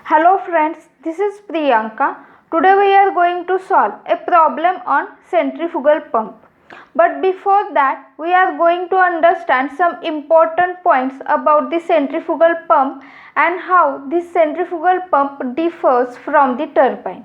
Hello friends, this is Priyanka. Today we are going to solve a problem on centrifugal pump. But before that, we are going to understand some important points about the centrifugal pump and how this centrifugal pump differs from the turbine.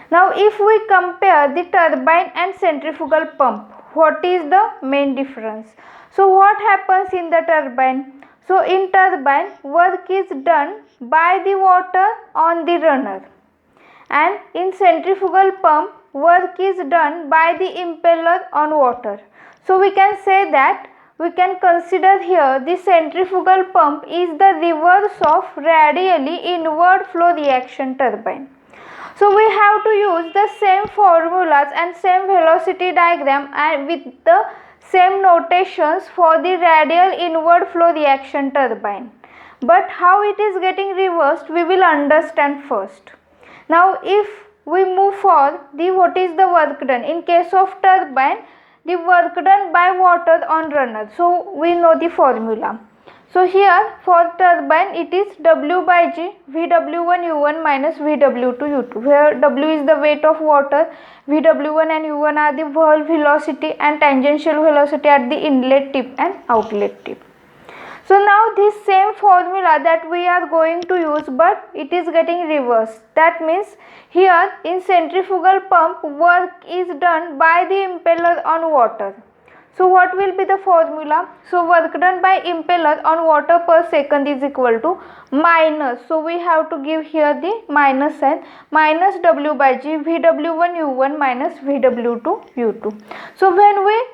Now if we compare the turbine and centrifugal pump, what is the main difference? So what happens in the turbine? So in turbine, work is done by the water on the runner, and in centrifugal pump, work is done by the impeller on water. So we can say that we can consider here the centrifugal pump is the reverse of radially inward flow reaction turbine. So we have to use the same formulas and same velocity diagram and with the same notations for the radial inward flow reaction turbine. But how it is getting reversed, we will understand first. Now if we move for the what is the work done. In case of turbine, the work done by water on runner. So we know the formula. So here for turbine it is W by G VW1 U1 minus VW2 U2, where W is the weight of water, VW1 and U1 are the whirl velocity and tangential velocity at the inlet tip and outlet tip. So now this same formula that we are going to use, but it is getting reversed. That means here in centrifugal pump, work is done by the impeller on water. So what will be the formula? So work done by impeller on water per second is equal to minus. So we have to give here the minus sign, minus W by G VW1 U1 minus VW2 U2. So when we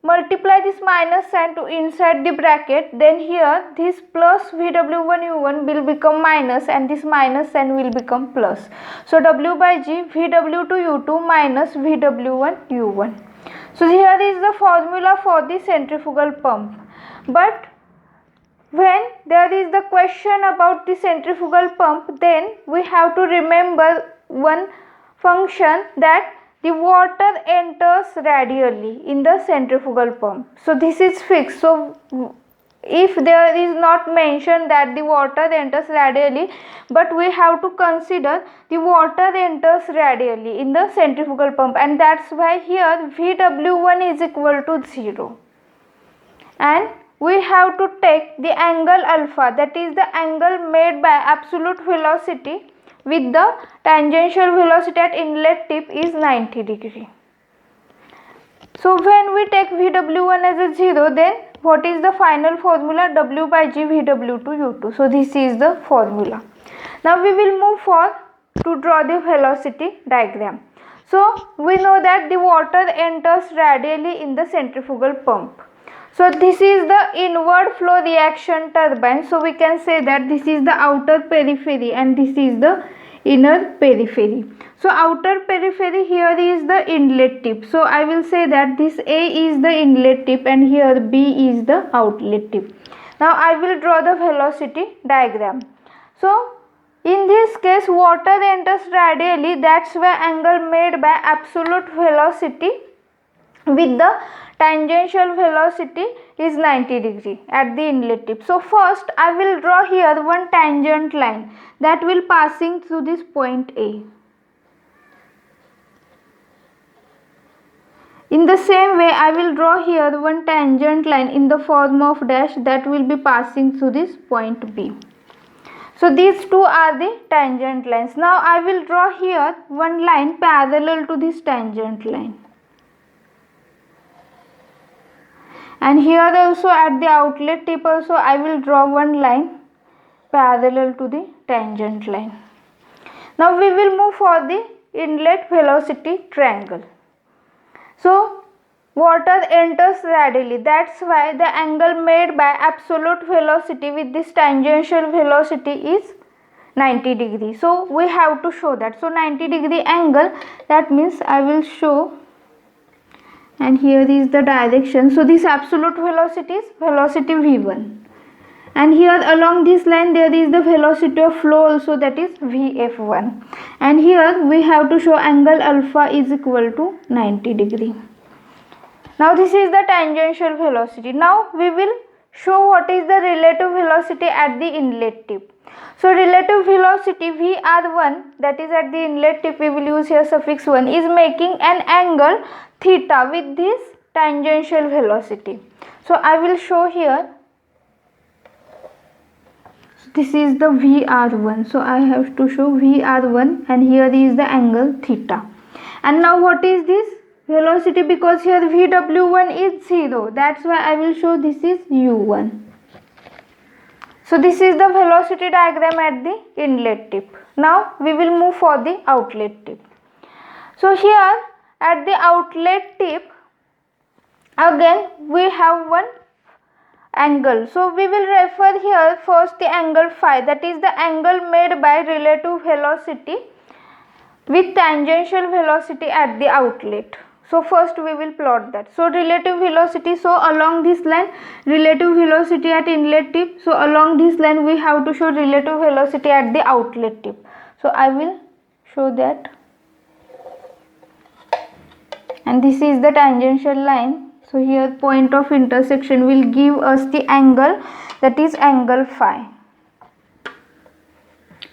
multiply this minus sign to inside the bracket, then here this plus VW1 U1 will become minus and this minus sign will become plus. So W by G VW2 U2 minus VW1 U1. So here is the formula for the centrifugal pump. But when there is the question about the centrifugal pump, then we have to remember one function, that the water enters radially in the centrifugal pump. So this is fixed. So if there is not mentioned that the water enters radially, but we have to consider the water enters radially in the centrifugal pump, and that's why here VW1 is equal to 0. And we have to take the angle alpha, that is the angle made by absolute velocity with the tangential velocity at inlet tip is 90 degree. So when we take VW1 as a 0, then what is the final formula? W by G VW2 U2. So this is the formula. Now we will move for to draw the velocity diagram. So we know that the water enters radially in the centrifugal pump. So this is the inward flow reaction turbine. So we can say that this is the outer periphery and this is the inner periphery. So outer periphery, here is the inlet tip. So I will say that this A is the inlet tip and here B is the outlet tip. Now I will draw the velocity diagram. So in this case water enters radially, that's why angle made by absolute velocity with the tangential velocity is 90 degree at the inlet tip. So first I will draw here one tangent line that will passing through this point A. In the same way I will draw here one tangent line in the form of dash that will be passing through this point B. So these two are the tangent lines. Now I will draw here one line parallel to this tangent line. And here also at the outlet tip also I will draw one line parallel to the tangent line. Now we will move for the inlet velocity triangle. So water enters radially, that's why the angle made by absolute velocity with this tangential velocity is 90 degree. So we have to show that. So 90 degree angle, that means I will show, and here is the direction. So this absolute velocity is velocity V1, and here along this line there is the velocity of flow also, that is Vf1, and here we have to show angle alpha is equal to 90 degree. Now this is the tangential velocity. Now we will show what is the relative velocity at the inlet tip. So relative velocity Vr1, that is at the inlet tip, we will use here suffix 1, is making an angle theta with this tangential velocity. So I will show here. This is the Vr1. So I have to show Vr1 and here is the angle theta. And now what is this velocity? Because here Vw1 is 0. That's why I will show this is u1. So this is the velocity diagram at the inlet tip. Now we will move for the outlet tip. So here at the outlet tip, again we have one angle. So we will refer here first the angle phi, that is the angle made by relative velocity with tangential velocity at the outlet. So first we will plot that. So relative velocity, so along this line relative velocity at inlet tip, so along this line we have to show relative velocity at the outlet tip. So I will show that, and this is the tangential line. So here point of intersection will give us the angle, that is angle phi.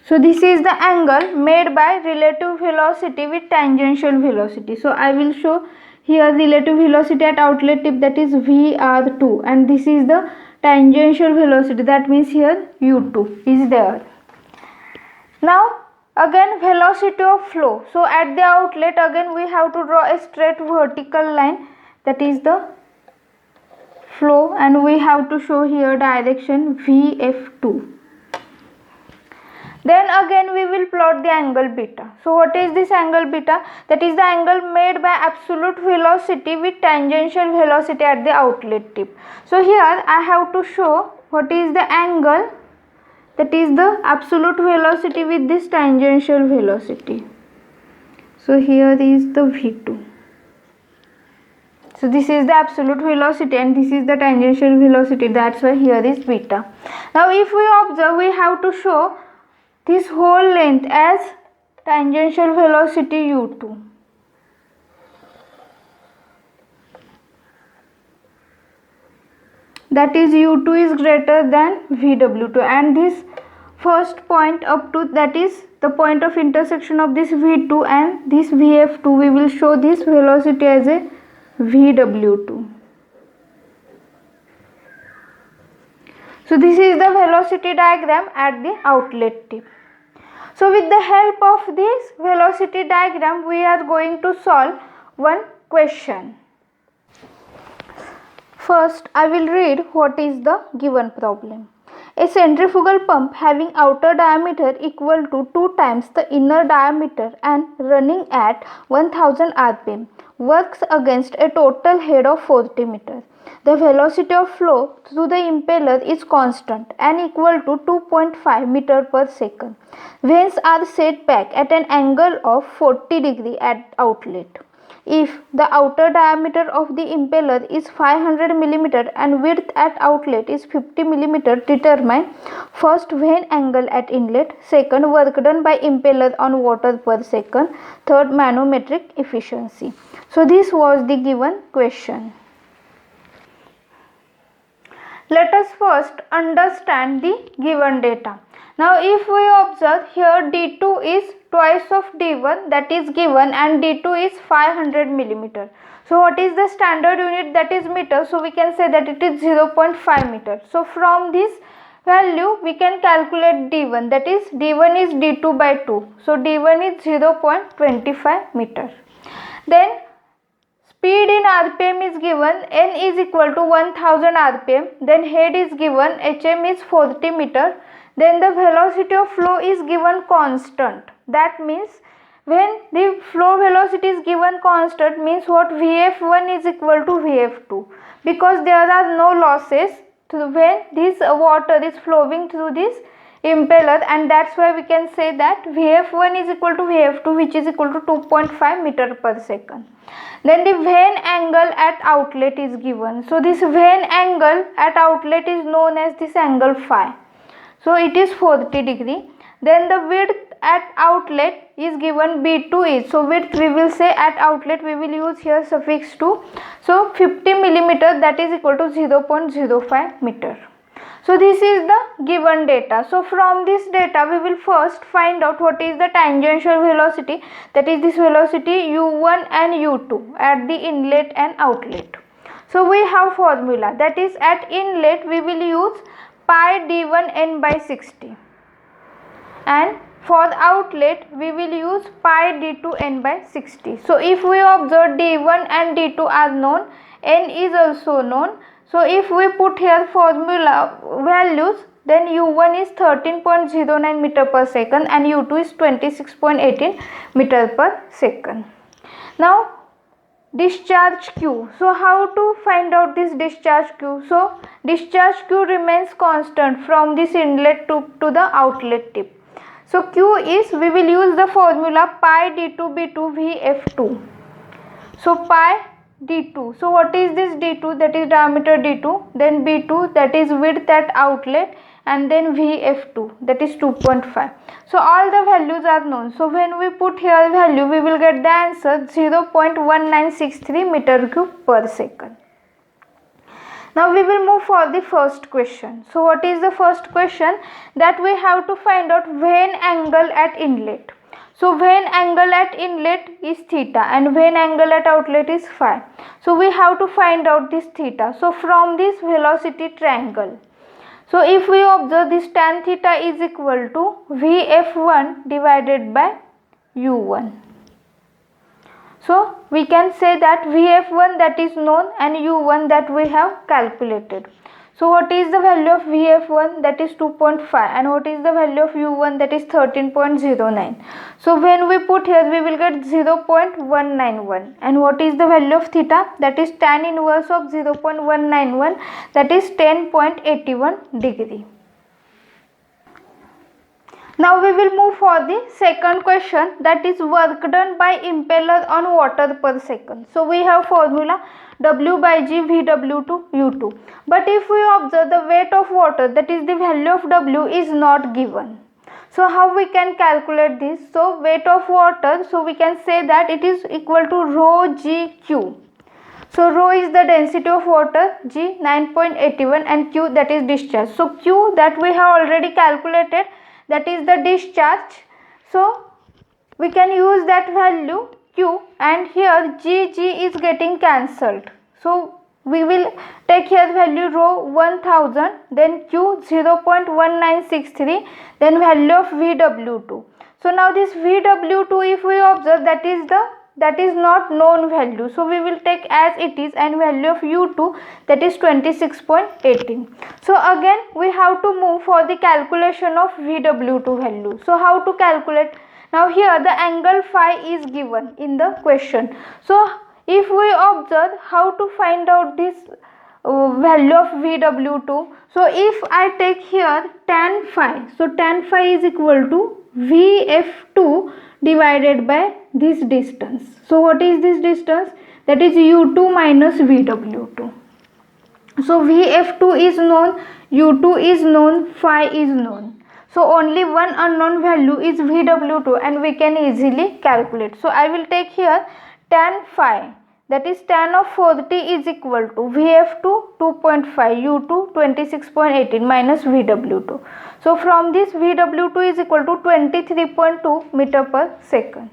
So this is the angle made by relative velocity with tangential velocity. So I will show here relative velocity at outlet tip, that is Vr2, and this is the tangential velocity, that means here u2 is there. Now again velocity of flow. So at the outlet again we have to draw a straight vertical line, that is the flow, and we have to show here direction Vf2. Then again we will plot the angle beta. So what is this angle beta? That is the angle made by absolute velocity with tangential velocity at the outlet tip. So here I have to show what is the angle, that is the absolute velocity with this tangential velocity. So here is the V2. So this is the absolute velocity and this is the tangential velocity, that's why here is beta. Now if we observe, we have to show this whole length as tangential velocity u2. That is u2 is greater than Vw2, and this first point up to, that is the point of intersection of this V2 and this Vf2, we will show this velocity as a Vw2. So this is the velocity diagram at the outlet tip. So with the help of this velocity diagram, we are going to solve one question. First, I will read what is the given problem. A centrifugal pump having outer diameter equal to 2 times the inner diameter and running at 1000 rpm works against a total head of 40 meters. The velocity of flow through the impeller is constant and equal to 2.5 meter per second. Vanes are set back at an angle of 40 degree at outlet. If the outer diameter of the impeller is 500 mm and width at outlet is 50 mm, determine first vane angle at inlet, second work done by impeller on water per second, third manometric efficiency. So this was the given question. Let us first understand the given data. Now if we observe here, d2 is twice of d1, that is given, and d2 is 500 mm. So what is the standard unit, that is meter, so we can say that it is 0.5 meter. So from this value we can calculate d1, that is d1 is d2 by 2. So d1 is 0.25 meter. Then speed in rpm is given, n is equal to 1000 rpm, then head is given, hm is 40 meter, then the velocity of flow is given constant. That means when the flow velocity is given constant, means what, Vf1 is equal to Vf2, because there are no losses when this water is flowing through this impeller, and that's why we can say that Vf1 is equal to Vf2, which is equal to 2.5 meter per second. Then the vane angle at outlet is given. So this vane angle at outlet is known as this angle phi. So it is 40 degree. Then the width at outlet is given B2 is, so width we will say at outlet we will use here suffix 2. So 50 millimeter, that is equal to 0.05 meter. So this is the given data. So from this data we will first find out what is the tangential velocity, that is this velocity u1 and u2 at the inlet and outlet. So we have formula, that is at inlet we will use pi d1 n by 60, and for outlet we will use pi d2 n by 60. So if we observe d1 and d2 are known, n is also known. So if we put here formula values, then u1 is 13.09 meter per second and u2 is 26.18 meter per second. Now discharge Q. So how to find out this discharge Q? So discharge Q remains constant from this inlet to the outlet tip. So Q is, we will use the formula pi d2 b2 vf2. So pi d2. So what is this d2? That is diameter d2. Then b2, that is width at outlet, and then vf2, that is 2.5. So all the values are known. So when we put here value, we will get the answer 0.1963 meter cube per second. Now we will move for the first question. So what is the first question? That we have to find out vane angle at inlet. So vane angle at inlet is theta and vane angle at outlet is phi. So we have to find out this theta. So from this velocity triangle, so if we observe this tan theta is equal to Vf1 divided by u1. So we can say that Vf1 that is known and u1 that we have calculated. So what is the value of Vf1? That is 2.5, and what is the value of u1? That is 13.09. So when we put here, we will get 0.191. And what is the value of theta? That is tan inverse of 0.191, that is 10.81 degree. Now we will move for the second question, that is work done by impeller on water per second. So we have formula W by G VW to U2. But if we observe the weight of water, that is the value of W is not given. So how we can calculate this? So weight of water, so we can say that it is equal to rho GQ. So rho is the density of water, G 9.81, and Q that is discharge. So Q that we have already calculated, that is the discharge. So we can use that value Q, and here G is getting cancelled. So we will take here value rho 1000, then Q 0.1963, then value of VW2. So now this VW2, if we observe, that is not known value. So we will take as it is, and value of U2 that is 26.18. So again we have to move for the calculation of VW2 value. So how to calculate? Now here the angle phi is given in the question. So if we observe how to find out this value of VW2. So if I take here tan phi, so tan phi is equal to Vf2 divided by this distance. So what is this distance? That is U2 minus VW2. So Vf2 is known, U2 is known, phi is known. So only one unknown value is VW2, and we can easily calculate. So I will take here tan phi, that is tan of 40 is equal to Vf2 2.5, U2 26.18 minus VW2. So from this VW2 is equal to 23.2 meter per second.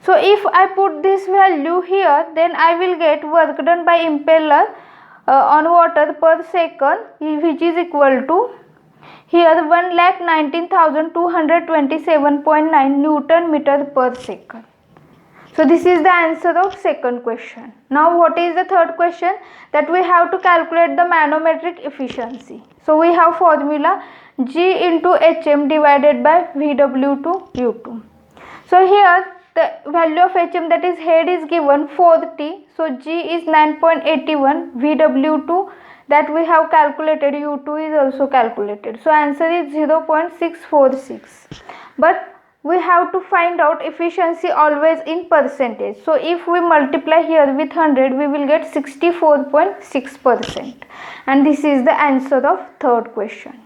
So if I put this value here, then I will get work done by impeller on water per second, which is equal to here 1,19,227.9 Newton meter per second. So this is the answer of second question. Now what is the third question? That we have to calculate the manometric efficiency. So we have formula G into HM divided by VW to U2. So here the value of HM, that is head, is given 40. So G is 9.81, VW2 that we have calculated, U2 is also calculated. So answer is 0.646. But we have to find out efficiency always in percentage. So if we multiply here with 100, we will get 64.6%. And this is the answer of third question.